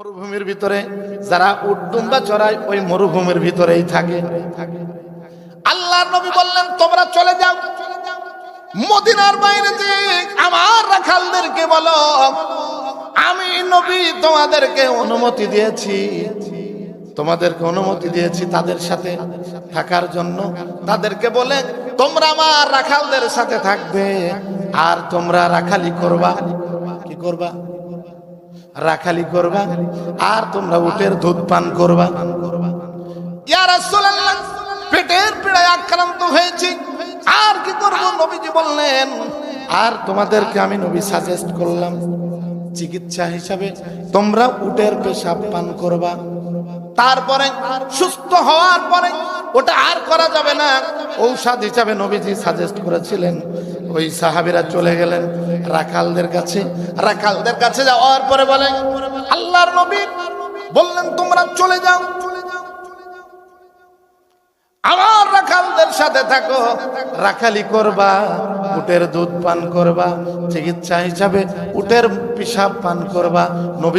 মরুভূমির ভিতরে যারা উট দুম্বা চড়ায় ওই মরুভূমির ভিতরেই থাকে। আল্লাহর নবী বললেন তোমরা চলে যাও মদিনার বাইরে যে আমার রাখালদেরকে বলো আমি নবী তোমাদেরকে অনুমতি দিয়েছি তাদের সাথে থাকার জন্য। তাদেরকে বলে তোমরা আমার রাখালদের সাথে থাকবে আর তোমরা রাখালি করবা। কি করবা? রাখালি করবা আর তোমরা উটের দুধ পান করবা। ইয়া রাসূলুল্লাহ, পেটের পীড়ায় আক্রান্ত হয়েছি, আর কি করব? নবীজি বললেন আর তোমাদেরকে আমি নবী সাজেস্ট করলাম চিকিৎসা হিসাবে তোমরা উটের পেশাব পান করবা। তারপরে সুস্থ হওয়ার পরে ওটা আর করা যাবে না, ঔষধ হিসাবে নবীজি সাজেস্ট করেছিলেন। ওই সাহাবীরা চলে গেলেন রাখালদের কাছে যাওয়ার পরে বলেন আল্লাহর নবী বললেন তোমরা চলে যাও আমার রাখালদের সাথে থাকো, রাখালি করবা, উটের দুধ পান করবা, চিকিৎসা হিসাবে উটের পেশাব পান করবা। নবী